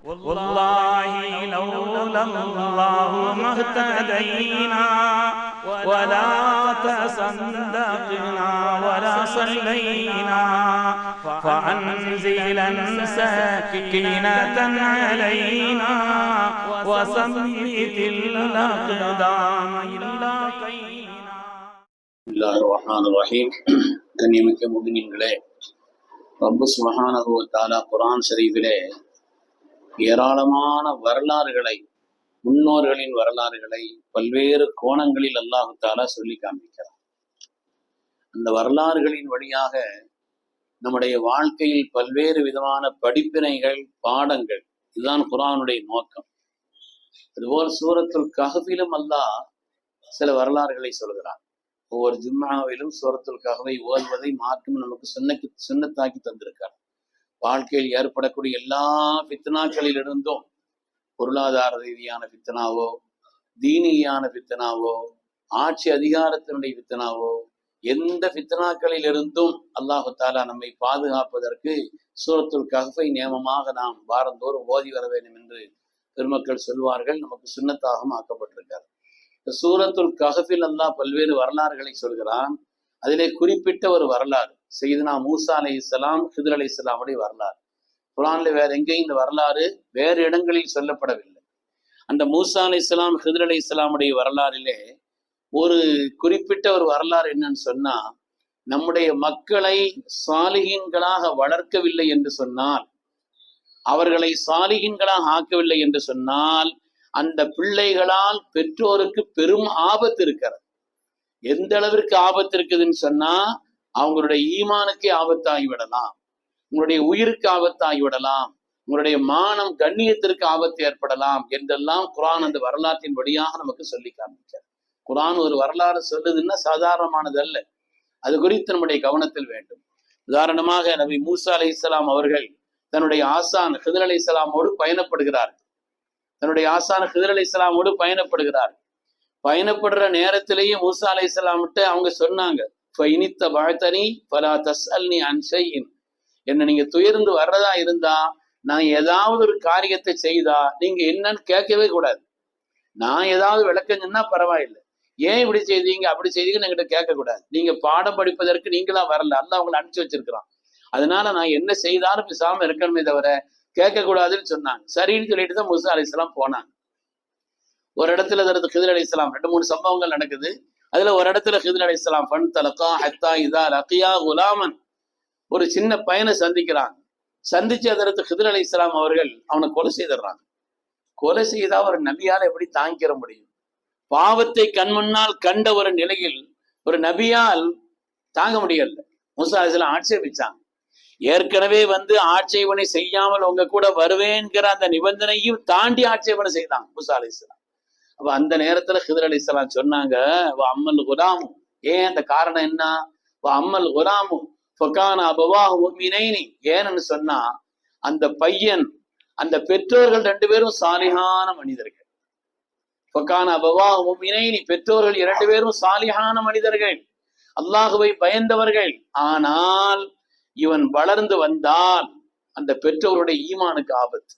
والله لولا الله ما اهتدينا ولا تصدقنا ولا صلينا فأنزلا سكينة علينا وثبت الأقدام إلا قينا. بسم الله الرحمن الرحيم. கண்ணியமிக்க முஃமினீன்களே, ரப்பு சுப்ஹானஹு வ தஆலா குர்ஆன் ஷரீஃபிலே ஏராளமான வரலாறுகளை, முன்னோர்களின் வரலாறுகளை பல்வேறு கோணங்களில் அல்லாஹு தஆலா சொல்லி காண்பிக்கிறார். அந்த வரலாறுகளின் வழியாக நம்முடைய வாழ்க்கையில் பல்வேறு விதமான படிப்பினைகள், பாடங்கள், இதுதான் குர்ஆனுடைய நோக்கம். அதுபோல் சூரத்துல் கஹ்ஃபிலும் அல்லாஹ் சில வரலாறுகளை சொல்கிறார். ஒவ்வொரு ஜும்ஆவிலும் சூரத்துல் கஹ்ஃபை ஓதுவதை மார்க்கம் நமக்கு சுன்னத்தாக்கி தந்திருக்கார். வாழ்க்கையில் ஏற்படக்கூடிய எல்லா ஃபித்னாக்களிலிருந்தும், பொருளாதார ரீதியான ஃபித்னாவோ, தீனியான ஃபித்னாவோ, ஆட்சி அதிகாரத்தினுடைய ஃபித்னாவோ, எந்த ஃபித்னாக்களில் இருந்தும் அல்லாஹு தஆலா நம்மை பாதுகாப்பதற்கு சூரத்துல் கஹ்ஃபை நியமமாக நாம் வாரந்தோறும் ஓதி வர வேண்டும் என்று பெருமக்கள் சொல்வார்கள். நமக்கு சுன்னத்தாகவும் ஆக்கப்பட்டிருக்கார். சூரத்துல் கஹ்ஃபில் அல்லாஹ் பல்வேறு வரலாறுகளை சொல்கிறான். அதிலே குறிப்பிட்ட ஒரு வரலாறு சையதுனா மூசா அலைஹிஸ்ஸலாம், ஹித்ர் அலைஹிஸ்ஸலாமுடைய வரலாறு. குர்ஆன்ல வேற எங்கேயும் இந்த வரலாறு வேறு இடங்களில் சொல்லப்படவில்லை. அந்த மூசா அலைஹிஸ்ஸலாம், ஹித்ர் அலைஹிஸ்ஸலாமுடைய வரலாறிலே ஒரு குறிப்பிட்ட ஒரு வரலாறு என்னன்னு சொன்னா, நம்முடைய மக்களை சாலிஹீன்களாக வளர்க்கவில்லை என்று சொன்னால், அவர்களை சாலிஹீன்களாக ஆக்கவில்லை என்று சொன்னால், அந்த பிள்ளைகளால் பெற்றோருக்கு பெரும் ஆபத்து இருக்கிறது. எந்த அளவிற்கு ஆபத்து இருக்குதுன்னு சொன்னா, அவங்களுடைய ஈமானுக்கே ஆபத்தாகிவிடலாம், உங்களுடைய உயிருக்கு ஆபத்தாகிவிடலாம், உங்களுடைய மானம் கண்ணியத்திற்கு ஆபத்து ஏற்படலாம் என்றெல்லாம் குர்ஆன் அந்த வரலாற்றின் வழியாக நமக்கு சொல்லி காண்பிக்கிறார். குர்ஆன் ஒரு வரலாறு சொல்லுதுன்னா சாதாரணமானது அல்ல. அது குறித்து நம்முடைய கவனத்தில் வேண்டும். உதாரணமாக நபி மூசா அலைஹிஸ்ஸலாம் அவர்கள் தன்னுடைய ஆசான் ஹித்ர் அலைஹிஸ்ஸலாமோடு பயணப்படுகிறார். பயணப்படுற நேரத்திலேயே மூசா அலைஹிஸ்ஸலாம்கிட்ட அவங்க சொன்னாங்க, என்ன நீங்க துயர்ந்து வர்றதா இருந்தா, நான் ஏதாவது ஒரு காரியத்தை செய்தா நீங்க என்னன்னு கேட்கவே கூடாது. நான் ஏதாவது விளக்கம் சொன்னா பரவாயில்லை, ஏன் இப்படி செய்தீங்க அப்படி செய்தீங்கன்னு என்கிட்ட கேட்க கூடாது. நீங்க பாடம் படிப்பதற்கு நீங்களா வரல, அல்லாஹ் அவங்களை அனுப்பிச்சு வச்சிருக்கிறான். அதனால நான் என்ன செய்தாலும் பேசாம இருக்கணுமே தவிர கேட்கக்கூடாதுன்னு சொன்னாங்க. சரின்னு சொல்லிட்டு தான் மூசா அலைஹிஸ்ஸலாம் போனாங்க. ஒரு இடத்துல ஹித்ர் அலைஹிஸ்ஸலாம் 2-3 சம்பவங்கள் நடக்குது. அதுல ஒரு இடத்துல ஹித்ர் அலைஹிஸ்ஸலாம் ஃபன்தலகா ஹத்தா இதா லகியா குலாமன், ஒரு சின்ன பையனை சந்திக்கிறாங்க. சந்திச்சு அதற்கு ஹித்ர் அலைஹிஸ்ஸலாம் அவர்கள் அவனை கொலை செய்திடுறாங்க. கொலை செய்தா ஒரு நபியால் எப்படி தாங்கிக்கிற முடியும்? பாவத்தை கண்முன்னால் கண்ட ஒரு நிலையில் ஒரு நபியால் தாங்க முடியல. மூசா அலைஹிஸ்ஸலாம் ஆட்சேபிச்சாங்க. ஏற்கனவே ஆட்சேபனை செய்யாமல் உங்க கூட வருவேன்கிற அந்த நிபந்தனையும் தாண்டி ஆட்சேபனை செய்தாங்க மூசா அலைஹிஸ்ஸலாம். அப்ப அந்த நேரத்துல ஹித்ர் அலைஹிஸ்ஸலாம் சொன்னாங்க, அம்மல் குலாமு, ஏன் அந்த காரணம் என்ன? அம்மல் குலாமு ஃபகான அபவாஹு முஃமினைனி, ஏன்னு சொன்னா அந்த பையன், அந்த பெற்றோர்கள் 2 பேரும் சாலிஹான மனிதர்கள். ஃபகான அபவாஹு முஃமினைனி, பெற்றோர்கள் 2 பேரும் சாலிஹான மனிதர்கள், அல்லாஹுவை பயந்தவர்கள். ஆனால் இவன் வளர்ந்து வந்தால் அந்த பெற்றோருடைய ஈமானுக்கு ஆபத்து,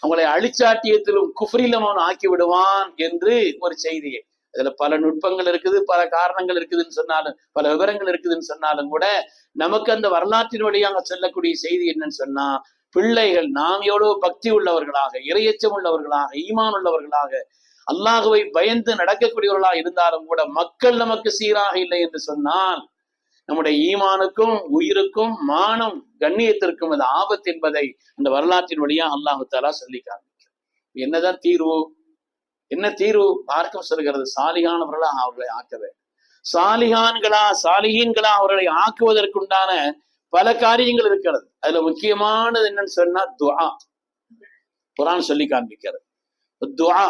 அவங்களை அழிச்சாட்டியத்திலும் குஃப்ரிலும் அவன் ஆக்கி விடுவான் என்று ஒரு செய்தியை. அதுல பல நுட்பங்கள் இருக்குது, பல காரணங்கள் இருக்குதுன்னு சொன்னாலும், பல விவரங்கள் இருக்குதுன்னு சொன்னாலும் கூட நமக்கு அந்த வரலாற்றின் வழியாக சொல்லக்கூடிய செய்தி என்னன்னு சொன்னா, பிள்ளைகள் நாம் எவ்வளவு பக்தி உள்ளவர்களாக, இறையச்சம் உள்ளவர்களாக, ஈமான் உள்ளவர்களாக, அல்லாஹுவை பயந்து நடக்கக்கூடியவர்களாக இருந்தாலும் கூட மக்கள் நமக்கு சீராக இல்லை என்று சொன்னால், நம்முடைய ஈமானுக்கும் உயிருக்கும் மானம் கண்ணியத்திற்கும் அது ஆபத்து என்பதை அந்த வரலாற்றின் வழியா அல்லாஹு தஆலா சொல்லி காண்பிக்கிறார். என்னதான் தீர்வு? என்ன தீர்வு? மார்க்கம் சொல்கிறது, சாலிகானவர்களா அவர்களை ஆக்க வேண்டும். சாலிஹீன்களா அவர்களை ஆக்குவதற்குண்டான பல காரியங்கள் இருக்கிறது. அதுல முக்கியமானது என்னன்னு சொன்னா துஆ. குர்ஆன் சொல்லி காண்பிக்கிறது. துஆ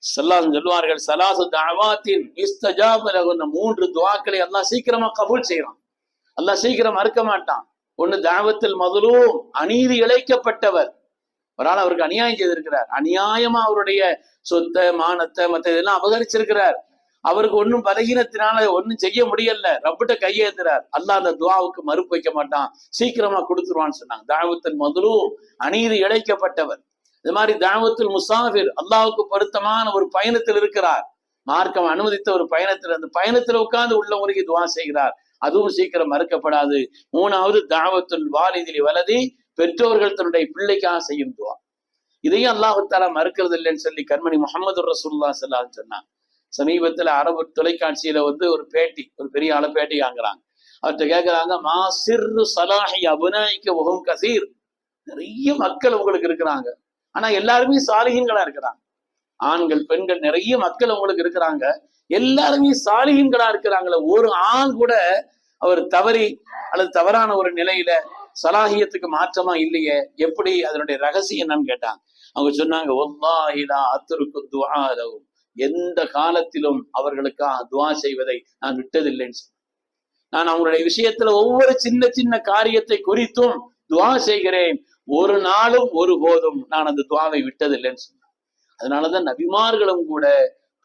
சொல்லுவார்கள், சலாசு தஅவாத்தின் இஸ்தஜாப லஹுன்ன, 3 துஆக்களை அல்லாஹ் சீக்கிரமா கபூல் செய்யறான். அல்லாஹ் சீக்கிரம் மறுக்க மாட்டான். ஒண்ணு தஅவத்துல் மظلوம், அநீதி இழைக்கப்பட்டவர், ஒரு ஆள் அவருக்கு அநியாயம் செய்திருக்கிறார், அநியாயமா அவருடைய சொத்தை மானத்தை மற்ற இதெல்லாம் அபகரிச்சிருக்கிறார். அவருக்கு ஒன்னும் பலகீனத்தினால ஒன்னும் செய்ய முடியல, ரப்பிட்ட கையேத்துறார். அல்லாஹ் அந்த துஆவுக்கு மறுப்பு வைக்க மாட்டான், சீக்கிரமா கொடுத்துருவான்னு சொன்னாங்க. தாவத்துல் மதுலூம், அநீதி இழைக்கப்பட்டவர். இது மாதிரி தாவத்துல் முசாஃபிர், அல்லாஹ்வுக்கு பொருத்தமான ஒரு பயணத்தில் இருக்கிறார், மார்க்கம் அனுமதித்த ஒரு பயணத்தில், அந்த பயணத்தில் உட்கார்ந்து உள்ள முறைக்கு துஆ செய்கிறார், அதுவும் சீக்கிரம் மறுக்கப்படாது. மூணாவது தாவத்துல் வாலிதில் வலதி, பெற்றோர்கள் தன்னுடைய பிள்ளைக்காக செய்யும் துஆ. இதையும் அல்லாஹு தஆலா மறுக்கிறது இல்லைன்னு சொல்லி கண்மணி முஹம்மது ரசூலுல்லாஹி ஸல்லல்லாஹு அலைஹி வஸல்லம் சொன்னாங்க. சமீபத்துல அரபு தொலைக்காட்சியில ஒரு பேட்டி, ஒரு பெரிய ஆள பேட்டி வாங்குறாங்க. அவர்கிட்ட கேட்கிறாங்க, மா சிர்ரு ஸலாஹி அப்னாயிக வஹும் கஸீர். நிறைய மக்கள் உங்களுக்கு இருக்கிறாங்க, ஆனா எல்லாருமே சாலிஹீன்களா இருக்கிறாங்க. ஆண்கள் பெண்கள் நிறைய மக்கள் உங்களுக்கு இருக்கிறாங்க, எல்லாருமே சாலிஹீன்களா இருக்கிறாங்களே, ஒரு ஆள் கூட அவர் தவறி அல்லது தவறான ஒரு நிலையில சலாஹியத்துக்கு மாற்றமா இல்லையே, எப்படி, அதனுடைய ரகசியம் என்னன்னு கேட்டாங்க. அவங்க சொன்னாங்க, வல்லாஹி லா அத்ருக்கு துஆ லஹும், எந்த காலத்திலும் அவர்களுக்காக துஆ செய்வதை நான் விட்டதில்லைன்னு சொன்னேன். நான் அவங்களுடைய விஷயத்துல ஒவ்வொரு சின்ன சின்ன காரியத்தை குறித்தும் துஆ செய்கிறேன், ஒரு நாளும் ஒரு போதும் நான் அந்த துஆவை விட்டதில்லைன்னு சொன்னேன். அதனாலதான் நபிமார்களும் கூட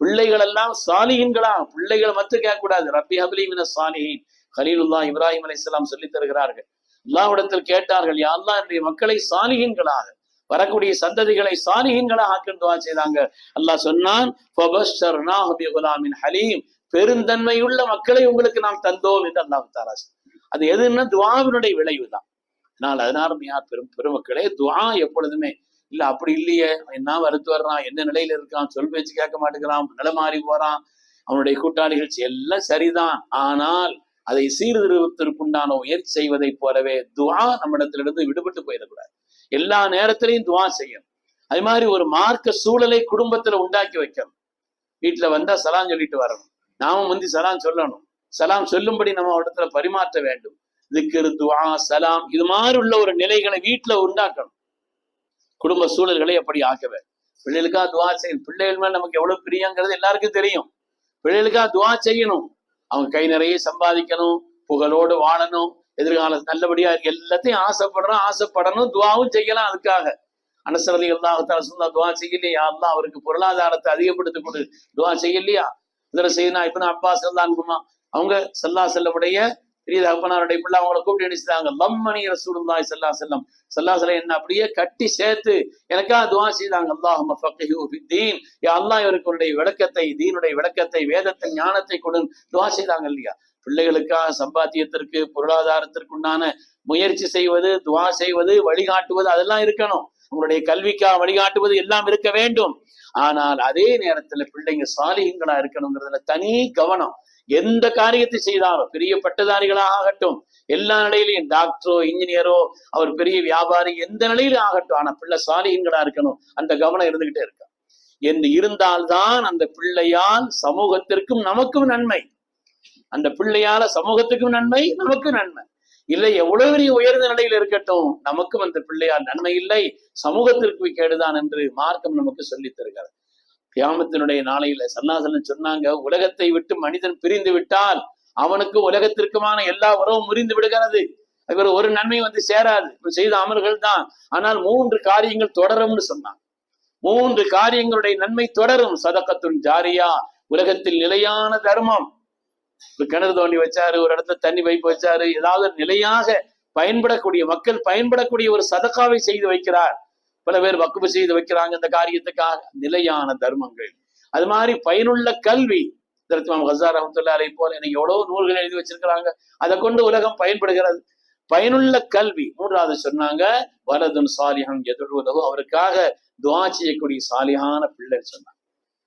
பிள்ளைகள் எல்லாம் சாலிஹீன்களா, பிள்ளைகளை மட்டும் கேட்க கூடாது. ரப்பி ஹப்லி மினஸ் சாலிஹீன், கலீலுல்லாஹ் இப்ராஹிம் அலைஹிஸ்ஸலாம் சொல்லி தருகிறார்கள். அல்லாஹ்விடத்தில் கேட்டார்கள், யா அல்லாஹ் என்னுடைய மக்களை சாலிஹீன்களாக, வரக்கூடிய சந்ததிகளை சாலிஹீன்களாக ஆக்கி துஆ செய்தாங்க. அல்லாஹ் சொன்னான், ஃபபஷ்ஷர்னாஹு பிகுலாமின் ஹலீம், பெருந்தன்மையுள்ள மக்களை உங்களுக்கு நாம் தந்தோம் என்று அல்லாஹ் தஆலா. அது எதுன்னா துஆவினுடைய விளைவு தான். அதனால பெருமக்களே, துஆ எப்பொழுதுமே இல்ல அப்படி இல்லையே, என்ன வருத்து வர்றான், என்ன நிலையில இருக்கான், சொல் பேச்சு கேட்க மாட்டேங்கிறான், நிலை மாறி போறான், அவனுடைய கூட்டாளிகள் எல்லாம் சரிதான், ஆனால் அதை சீர்திருத்தத்திற்குண்டான முயற்சி செய்வதை போலவே துஆ நம்மிடத்திலிருந்து விடுபட்டு போயிடக்கூடாது. எல்லா நேரத்திலையும் துஆ செய்யணும். அது மாதிரி ஒரு மார்க்க சூழலை குடும்பத்துல உண்டாக்கி வைக்கணும். வீட்டுல வந்தா சலாம் சொல்லிட்டு வரணும், நாம முந்தி சலாம் சொல்லணும், சலாம் சொல்லும்படி நம்ம இடத்துல பரிமாற்ற வேண்டும். திக்ர், துஆ, சலாம், இது மாதிரி உள்ள ஒரு நிலைகளை வீட்டுல உண்டாக்கணும். குடும்ப சூழல்களை எப்படி ஆக்கவே, பிள்ளைகளுக்காக துஆ செய்யணும். பிள்ளைகள் மேல நமக்கு எவ்வளவு பிரியங்கிறது எல்லாருக்கும் தெரியும். பிள்ளைகளுக்காக துஆ செய்யணும். அவங்க கை நிறைய சம்பாதிக்கணும், புகழோடு வாழணும், எதிர்கால நல்லபடியா எல்லாத்தையும் ஆசைப்படணும், துஆவும் செய்யலாம். அதுக்காக அனஸ் ரலியல்லாஹு தஆலா சொன்னா, துஆ செய்யலையா, அல்லாஹ் அவருக்கு பொருளாதாரத்தை அதிகப்படுத்தி கொடு, துஆ செய்யலையா. இதுல செய்யனா இப்னு அப்பாஸ் ரலியல்லாஹு அன்ஹுமா, அவங்க ஸல்லல்லாஹு அலைஹி வஸல்லமுடைய பெரிய தகப்பனாருடைய பிள்ளை, அவங்களை கூப்பிட்டு நினைச்சாங்க, லம்மனி ரசூலுல்லாஹி ஸல்லல்லாஹு அலைஹி வஸல்லம், ஸல்லல்லாஹு அலைஹி என்ன அப்படியே கட்டி சேர்த்து எனக்காக துஆ செய்தாங்க. அல்லாஹும்ம ஃபக்ஹிஹு ஃபித்தீன், யா அல்லாஹ் இவருடைய விளக்கத்தை, தீனுடைய விளக்கத்தை, வேதத்தின் ஞானத்தை கொடு துஆ செய்தாங்க இல்லையா. பிள்ளைகளுக்காக சம்பாத்தியத்திற்கு, பொருளாதாரத்திற்குண்டான முயற்சி செய்வது, துஆ செய்வது, வழிகாட்டுவது, அதெல்லாம் இருக்கணும். உங்களுடைய கல்விக்காக வழிகாட்டுவது எல்லாம் இருக்க வேண்டும். ஆனால் அதே நேரத்துல பிள்ளைங்க சாலிஹீன்களா இருக்கணுங்கிறதுல தனி கவனம். எந்த காரியத்தை செய்தாலும், பெரிய பட்டதாரிகளாக ஆகட்டும், எல்லா நிலையிலையும், டாக்டரோ இன்ஜினியரோ, அவர் பெரிய வியாபாரி, எந்த நிலையிலும் ஆகட்டும், ஆனா பிள்ளை சாலிஹீன்களா இருக்கணும், அந்த கவனம் இருந்துகிட்டே இருக்க என்று இருந்தால்தான் அந்த பிள்ளையால் சமூகத்திற்கும் நமக்கும் நன்மை, அந்த பிள்ளையால சமூகத்துக்கும் நன்மை, நமக்கும் நன்மை. இல்லை எவ்வளவு பெரிய உயர்ந்த நிலையில் இருக்கட்டும், நமக்கும் அந்த பிள்ளையால் நன்மை இல்லை, சமூகத்திற்கு கேடுதான் என்று மார்க்கம் நமக்கு சொல்லித் தருகிறது. கியாமத்தினுடைய நாளையில ஸல்லல்லாஹு சொன்னாங்க, உலகத்தை விட்டு மனிதன் பிரிந்து விட்டால் அவனுக்கு உலகத்திற்குமான எல்லா உறவும் முறிந்து விடுகிறது, இவர் ஒரு நன்மை சேராது, செய்த அமல்கள் தான். ஆனால் 3 காரியங்கள் தொடரும்னு சொன்னாங்க. 3 காரியங்களுடைய நன்மை தொடரும். சதகத்துன் ஜாரியா, உலகத்தில் நிலையான தர்மம். ஒரு கிணறு தோண்டி வச்சாரு, ஒரு இடத்துல தண்ணி பைப்பு வச்சாரு, ஏதாவது நிலையாக பயன்படக்கூடிய, மக்கள் பயன்படக்கூடிய ஒரு சதகாவை செய்து வைக்கிறார். பல பேர் வக்குப்பு செய்து வைக்கிறாங்க இந்த காரியத்துக்காக. நிலையான தர்மங்கள். அது மாதிரி பயனுள்ள கல்வி. ஹஸார் ரஹ்மத்துல்லாஹி அலைஹி போல இன்னைக்கு எவ்வளவு நூல்கள் எழுதி வச்சிருக்கிறாங்க, அதை கொண்டு உலகம் பயன்படுகிறது. பயனுள்ள கல்வி. 3வது சொன்னாங்க, வலதுன் சாலிஹன் யதுஉ லஹு, அவருக்காக துஆ செய்யக்கூடிய சாலிஹான பிள்ளை சொன்னாங்க.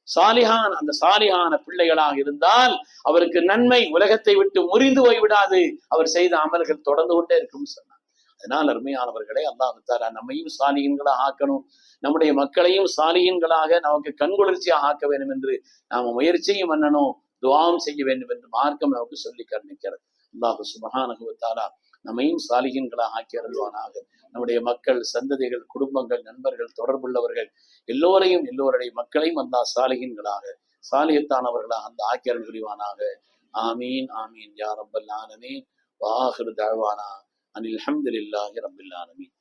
சாலிஹான், அந்த சாலிஹான பிள்ளைகளாக இருந்தால் அவருக்கு நன்மை, உலகத்தை விட்டு முறிந்து போய்விடாது, அவர் செய்த அமல்கள் தொடர்ந்து கொண்டே இருக்கும் சொன்னாங்க. அதனால் அருமையானவர்களே, அல்லாஹ் தஆலா நம்மையும் சாலிஹீன்களாக ஆக்கணும், நம்முடைய மக்களையும் சாலிஹீன்களாக நமக்கு கண்குளிர்ச்சியாக ஆக்க வேண்டும் என்று நாம முயற்சியும் பண்ணணும், துஆவும் செய்ய வேண்டும் என்று மார்க்கம் நமக்கு சொல்லி கற்பிக்கிறது. அல்லாஹ் சுப்ஹானஹு வ தஆலா நம்மையும் சாலிஹீன்களாக ஆக்கி அருள்வானாக. நம்முடைய மக்கள், சந்ததிகள், குடும்பங்கள், நண்பர்கள், தொடர்புள்ளவர்கள் எல்லோருடைய மக்களையும் அல்லாஹ் சாலிஹீன்களாக, சாலிஹத்தானவர்களாக அந்த ஆக்கி அருள் புரிவானாக. ஆமீன் ஆமீன் யா ரப்பல் ஆலமீன். வ ஆகிரு தஅவானா அனில் ஹம்துலில்லாஹி ரப்பில் ஆலமீன்.